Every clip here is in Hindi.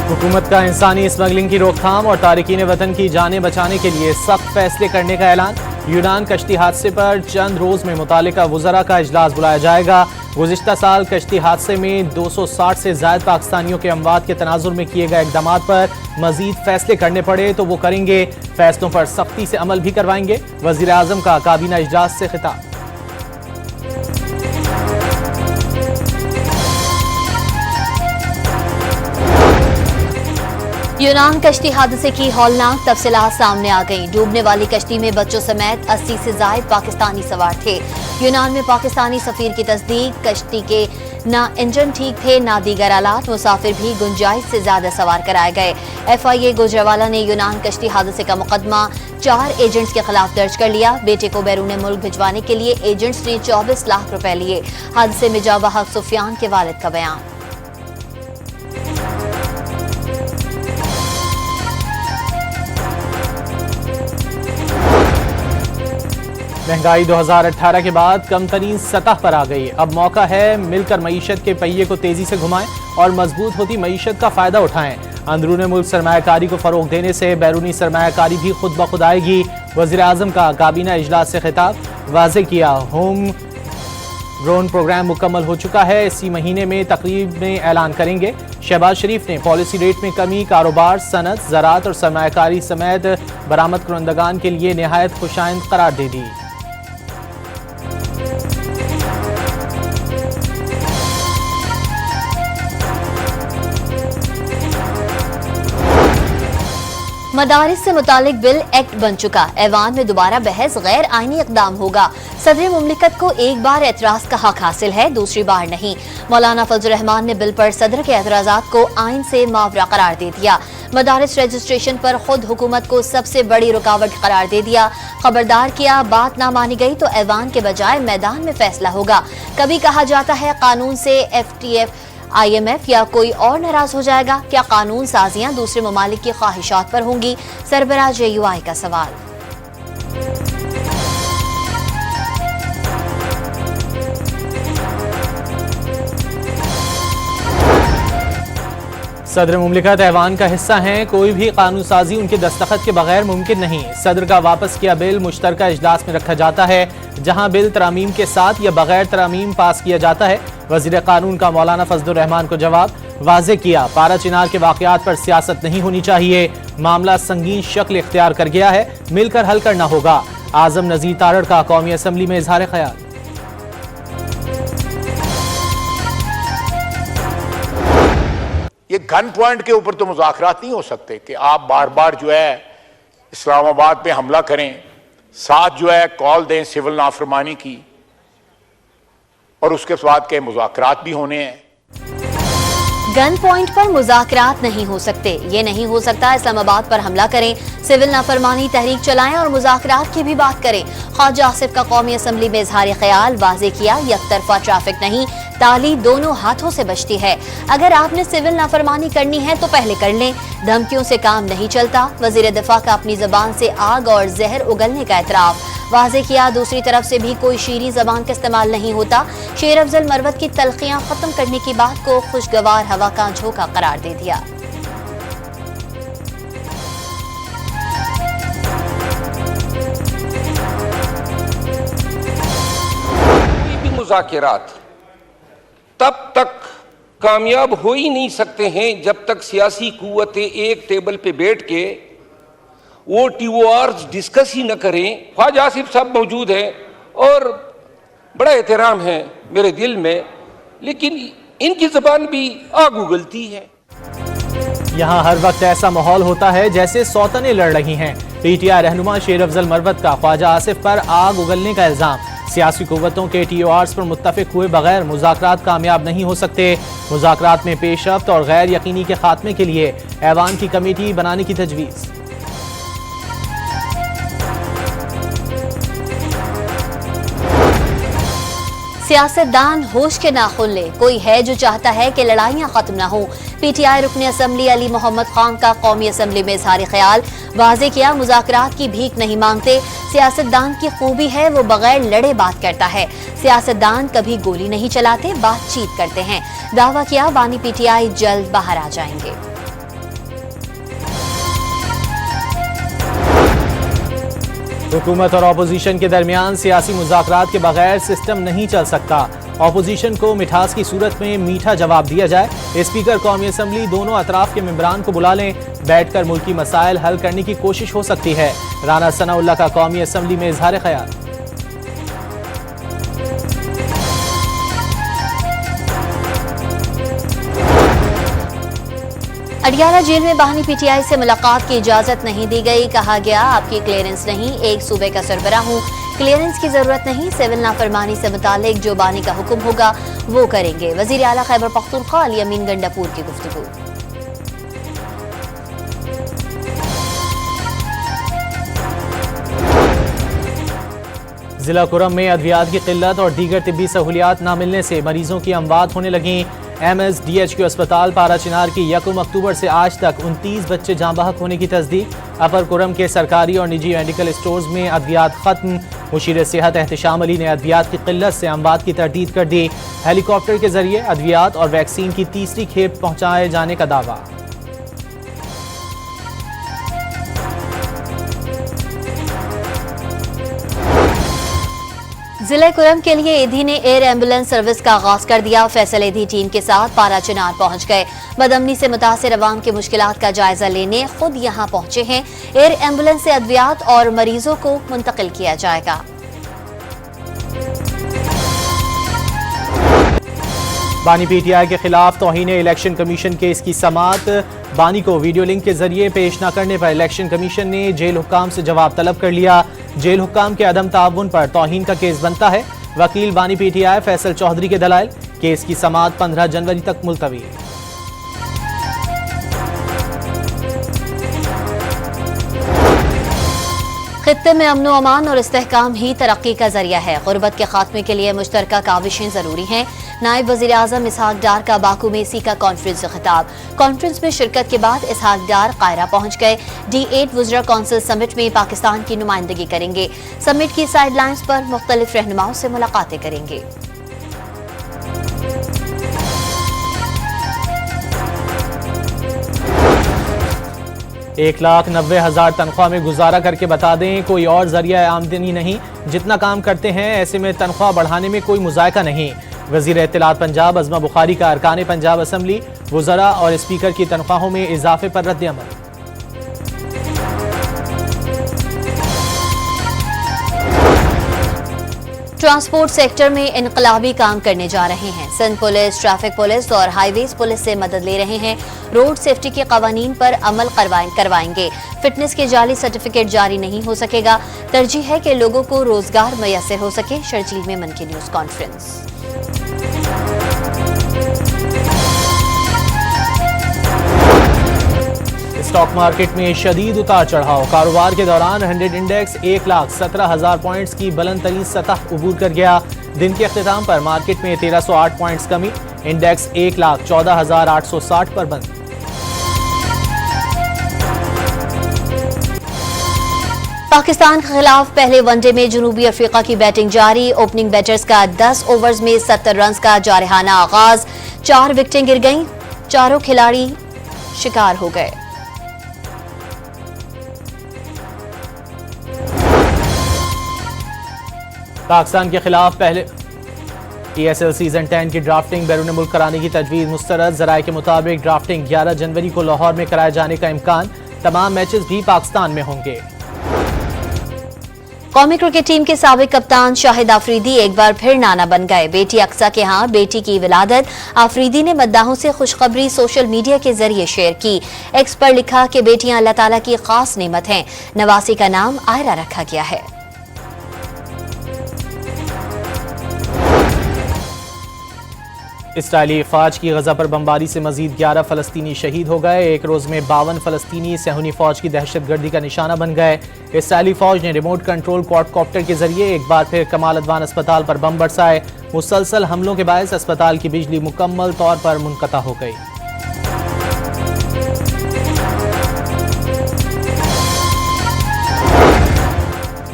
हुकूमत का इंसानी स्मगलिंग की रोकथाम और तारिकीन वतन की जानें बचाने के लिए सख्त फैसले करने का ऐलान। यूनान कश्ती हादसे पर चंद रोज में मुतालिका वुज़रा का इजलास बुलाया जाएगा। गुज़िश्ता साल कश्ती हादसे में 260 से ज़ायद पाकिस्तानियों के अमवात के तनाजुर में किए गए इक़दामात पर मजीद फैसले करने पड़े तो वो करेंगे। फैसलों पर सख्ती से अमल भी करवाएंगे। वज़ीर आज़म का काबीना इजलास से खिताब। यूनान कश्ती हादसे की हौलनाक तफसीलात सामने आ गईं। डूबने वाली कश्ती में बच्चों समेत 80 से ज़ायद पाकिस्तानी सवार थे। यूनान में पाकिस्तानी सफीर की तस्दीक, कश्ती के ना इंजन ठीक थे ना दीगर आलात, मुसाफिर भी गुंजाइश से ज्यादा सवार कराए गए। FIA गुजरावाला ने यूनान कश्ती हादसे का मुकदमा 4 एजेंट्स के खिलाफ दर्ज कर लिया। बेटे को बैरून मुल्क भिजवाने के लिए एजेंट्स ने 24 लाख रुपए लिए। हादसे में जाँ बहक सुफियान के वालिद का बयान। महंगाई 2018 के बाद कम तरीन सतह पर आ गई। अब मौका है मिलकर मईशत के पहिए को तेजी से घुमाएं और मजबूत होती मईशत का फायदा उठाएं। अंदरूनी मुल्क सरमायाकारी को फरोग देने से बैरूनी सरमायाकारी भी खुद ब खुद आएगी। वज़ीर आज़म का काबीना इजलास से खिताब। वाज़े किया, होम ग्रोन प्रोग्राम मुकम्मल हो चुका है। इसी महीने में तकरीब में ऐलान करेंगे। शहबाज शरीफ ने पॉलिसी रेट में कमी कारोबार, सनत, ज़राअत और सरमायाकारी समेत बरामद कुरंदगान के लिए निहायत खुशाइंद करार दे दी। मदारिस से मुतालिक बिल एक्ट बन चुका। ऐवान में दोबारा बहस गैर आईनी इकदाम होगा। सदर मुमलिकत को एक बार एतराज का हक हासिल है, दूसरी बार नहीं। मौलाना फजल रहमान ने बिल पर सदर के एतराजात को आइन से मावरा करार दे दिया। मदारिस रजिस्ट्रेशन पर खुद हुकूमत को सबसे बड़ी रुकावट करार दे दिया। खबरदार किया, बात ना मानी गई तो ऐवान के बजाय मैदान में फैसला होगा। कभी कहा जाता है कानून से FTF, IMF या कोई और नाराज हो जाएगा। क्या कानून साजियां दूसरे ममालिक की ख्वाहिशात पर होंगी? सरबराह JUI का सवाल। सदर मुमलिकत ऐवान का हिस्सा हैं। कोई भी कानून साजी उनके दस्तखत के बगैर मुमकिन नहीं। सदर का वापस किया बिल मुश्तरका इजलास में रखा जाता है, जहां बिल तरामीम के साथ या बगैर तरामीम पास किया जाता है। वजीर कानून का मौलाना फजल रहमान को जवाब। वाजे किया, पारा चिनार के वाकयात पर सियासत नहीं होनी चाहिए। मामला संगीन शक्ल इख्तियार कर गया है, मिलकर हल करना होगा। आजम नजीर तारड़ का कौमी असम्बली में इजहार ख्याल। ये गन पॉइंट के ऊपर तो मुज़ाकरात नहीं हो सकते कि आप बार बार जो है इस्लामाबाद पे हमला करें, साथ जो है कॉल दें सिविल नाफरमानी की, और उसके बाद के मुज़ाकरात भी होने हैं। गन पॉइंट पर मुज़ाकरात नहीं हो सकते। ये नहीं हो सकता इस्लामाबाद पर हमला करें, सिविल नाफरमानी तहरीक चलाएं और मुज़ाकरात की भी बात करें। ख्वाजा आसिफ का कौमी असम्बली में इजहार ख्याल। वाज़े किया, यकतरफा ट्रैफिक नहीं, ताली दोनों हाथों से बचती है। अगर आपने सिविल नाफरमानी करनी है तो पहले कर लें, धमकियों से काम नहीं चलता। वज़ीर दिफा का अपनी जबान से आग और जहर उगलने का एतराफ़। वाज़े किया, दूसरी तरफ से भी कोई शीरी जबान का इस्तेमाल नहीं होता। शेर अफजल मरवत की तलखियां खत्म करने की बात को खुशगवार हवा का झोंका करार दे दिया। कोई भी मुज़ाकरात तब तक कामयाब हो ही नहीं सकते हैं जब तक सियासी कुव्वतें एक टेबल पे बैठ के वो TORs डिस्कस ही न करें। ख्वाजा आसिफ साहब मौजूद हैं और बड़ा एहतराम है मेरे दिल में, लेकिन इनकी जबान भी आग उगलती है। यहाँ हर वक्त ऐसा माहौल होता है जैसे सौतनें लड़ रही हैं। PTI रहनुमा शेर अफजल मरवत का ख्वाजा आसिफ पर आग उगलने का इल्जाम। सियासी कुव्वतों के TORs पर मुत्तफिक हुए बगैर मुज़ाकरात कामयाब नहीं हो सकते। मुज़ाकरात में पेशरफ्त और गैर यकीनी के खात्मे के लिए ऐवान की कमेटी बनाने की तजवीज़। सियासतदान होश के नाखून ले। कोई है जो चाहता है कि लड़ाइयां खत्म ना हो। PTI रुकन असम्बली अली मोहम्मद खान का कौमी असम्बली में इजहार ख्याल। वाज़े किया, मुज़ाकरात की भीख नहीं मांगते। सियासतदान की खूबी है वो बगैर लड़े बात करता है। सियासतदान कभी गोली नहीं चलाते, बातचीत करते हैं। दावा किया, बानी PTI जल्द बाहर आ जाएंगे। हुकूमत और अपोजिशन के दरमियान सियासी मुज़ाकरात के बगैर सिस्टम नहीं चल सकता। अपोजिशन को मिठास की सूरत में मीठा जवाब दिया जाए। स्पीकर कौमी असम्बली दोनों अतराफ के मेंबरान को बुला लें, बैठकर मुल्की मसाइल हल करने की कोशिश हो सकती है। राना सनाउल्लाह का कौमी असम्बली में इजहार ख्याल। अडियाला जेल में बाहनी पीटीआई से मुलाकात की इजाजत नहीं दी गई। कहा गया आपकी क्लियरेंस नहीं, एक सूबे का सरबराह हूं, क्लियरेंस की जरूरत नहीं, सिविल नाफरमानी से मुतालिक जो बानी का हुक्म होगा वो करेंगे। वजीर आला खैबर पख्तूनख्वा अली अमीन गंडापुर की गुफ्तगू। जिला कुरम में अद्वियात की किल्लत और दीगर तिब्बी सहूलियात न मिलने से मरीजों की अमवात होने लगी। MSDHQ अस्पताल पाराचिनार की 1 अक्टूबर से आज तक 29 बच्चे जाँ बहक होने की तस्दीक। अपर कुरम के सरकारी और निजी मेडिकल स्टोर्स में अद्वियात खत्म। मुशीर सेहत एहतशाम अली ने अद्वियात की किल्लत से अमवात की तरदीद कर दी। हेलीकॉप्टर के जरिए अद्वियात और वैक्सीन की तीसरी खेप पहुंचाए जाने का दावा। जिले कुरम के लिए ईदी ने एयर एम्बुलेंस सर्विस का आगाज कर दिया। फैसल ईदी टीम के साथ पाराचिनार पहुंच गए। बदअमनी से मुतासिर अवाम के मुश्किलात का जायजा लेने खुद यहां पहुंचे हैं। एयर एम्बुलेंस से अद्वियात और मरीजों को मुंतकिल किया जाएगा। बानी पीटीआई के खिलाफ तौहीन इलेक्शन कमीशन केस की समाअत। बानी को वीडियो लिंक के जरिए पेश न करने पर इलेक्शन कमीशन ने जेल हुक्काम से जवाब तलब कर लिया। जेल हुक्काम के अदम ताउन पर तौहीन का केस बनता है। वकील बानी पीटीआई फैसल चौधरी के दलाइल। केस की समाअत 15 जनवरी तक मुलतवी। खित्ते में अमन अमान और इस्तेहकाम ही तरक्की का जरिया है। गुर्बत के खात्मे के लिए मुश्तरका काविशें जरूरी हैं। नायब वजीर आजम इसहाक डार का बाकू में इसी का कॉन्फ्रेंस से खिताब। कॉन्फ्रेंस में शिरकत के बाद इसहाक डार कायरा पहुंच गए। D8 वुज़रा कौंसिल समिट में पाकिस्तान की नुमाइंदगी करेंगे। समिट की साइडलाइंस पर मुख्तलिफ रहनुमाओं से मुलाकातें करेंगे। एक 1,90,000 तनख्वाह में गुजारा करके बता दें, कोई और जरिया आमदनी नहीं। जितना काम करते हैं ऐसे में तनख्वाह बढ़ाने में कोई मुजायका नहीं। वजीर इत्तलात पंजाब अज़मा बुखारी का अरकान पंजाब असम्बली, वज़रा और स्पीकर की तनख्वाहों में इजाफे पर रद्द अमल। ट्रांसपोर्ट सेक्टर में इनकलाबी काम करने जा रहे हैं। सिंध पुलिस, ट्रैफिक पुलिस और हाईवेज पुलिस से मदद ले रहे हैं। रोड सेफ्टी के कवानीन पर अमल करवाएंगे। फिटनेस के जाली सर्टिफिकेट जारी नहीं हो सकेगा। तरजीह है कि लोगों को रोजगार मैसर हो सके। शर्जील में मन की न्यूज कॉन्फ्रेंस। स्टॉक मार्केट में शदीद उतार चढ़ाव। कारोबार के दौरान 100 इंडेक्स 1,17,000 पॉइंट्स की बुलंद तरीन सतह उबूर कर गया। दिन के अख्तिताम पर मार्केट में 1308 पॉइंट्स कमी। इंडेक्स 1,14,860 पर बंद। पाकिस्तान के खिलाफ पहले वनडे में जनूबी अफ्रीका की बैटिंग जारी। ओपनिंग बैटर्स का 10 ओवर्स में 70 रन का जारहाना आगाज। 4 विकेटें गिर गईं। चारों खिलाड़ी शिकार हो गए। पाकिस्तान के खिलाफ पहले ESL सीजन 10 की ड्राफ्टिंग बैरून मुल्क कराने की तजवीज़ मुस्तरद। ज़राए के मुताबिक ड्राफ्टिंग 11 जनवरी को लाहौर में कराए जाने का इम्कान। तमाम मैचेस भी पाकिस्तान में होंगे। कौमी क्रिकेट टीम के साबिक कप्तान शाहिद आफरीदी एक बार फिर नाना बन गए। बेटी अक्सा के यहाँ बेटी की विलादत। आफरीदी ने मद्दाहों से खुशखबरी सोशल मीडिया के जरिए शेयर की। एक्स पर लिखा कि बेटियां अल्लाह ताला की खास नेमत हैं। नवासी का नाम आयरा रखा गया है। इसराइली फौज की गजा पर बमबारी से मजीद 11 फलस्तीनी शहीद हो गए। एक रोज में 52 फलस्तीनी सहूनी फौज की दहशतगर्दी का निशाना बन गए। इसराइली फौज ने रिमोट कंट्रोल क्वाडकॉप्टर के जरिए एक बार फिर कमाल अदवान अस्पताल पर बम बरसाए। मुसलसल हमलों के बायस अस्पताल की बिजली मुकम्मल तौर पर मुनक़ता हो गई।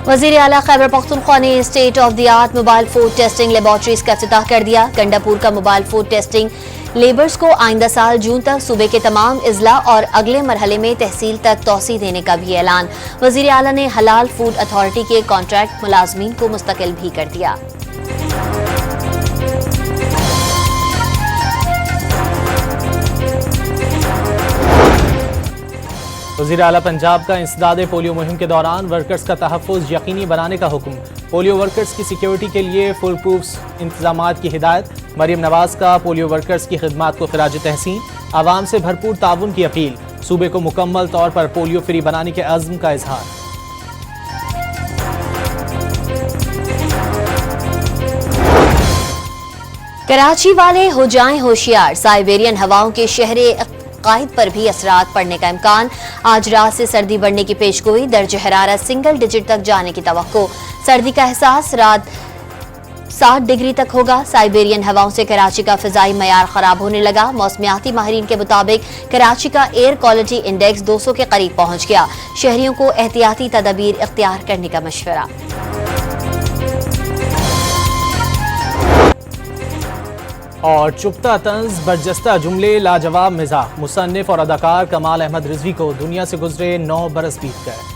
वजीर आला खैबर पख्तूनख्वा ने state of the art mobile food testing laboratories का इफ्तिताह कर दिया। गंडापुर का मोबाइल फूड टेस्टिंग लेबर्स को आइंदा साल जून तक सूबे के तमाम इजला और अगले मरहले में तहसील तक तोसी देने का भी ऐलान। वजीर आला ने हलाल फूड अथॉरिटी के कॉन्ट्रैक्ट मुलाजमीन को मुस्तकिल भी कर दिया। वज़ीर आला पंजाब का इंसदाद पोलियो मुहिम के दौरान वर्कर्स का तहफ़्फ़ुज़ यकीनी बनाने का हुक्म। पोलियो वर्कर्स की सिक्योरिटी के लिए फुल प्रूफ इंतजामात की हिदायत। मरियम नवाज का पोलियो वर्कर्स की खिदमात को खिराज तहसीन। आवाम से भरपूर ताउन की अपील। सूबे को मुकम्मल तौर पर पोलियो फ्री बनाने के अज़्म का इजहार। कराची वाले हो जाएं होशियार, साइबेरियन हवाओं के शहरे कायद पर भी असरात पड़ने का इम्कान। आज रात से सर्दी बढ़ने की पेशगोई, दर्ज हरारत सिंगल डिजिट तक जाने की तवक्को। सर्दी का एहसास रात 60 डिग्री तक होगा। साइबेरियन हवाओं से कराची का फिजाई मयार खराब होने लगा। मौसमियाती माहिरीन के मुताबिक कराची का एयर क्वालिटी इंडेक्स 200 के करीब पहुंच गया। शहरियों को एहतियाती तदबीर इख्तियार करने का मशवरा। और चुपता तंज बरजस्ता जुमले लाजवाब मिजाज। मुसन्निफ और अदाकार कमाल अहमद रिजवी को दुनिया से गुजरे 9 बरस बीत गए।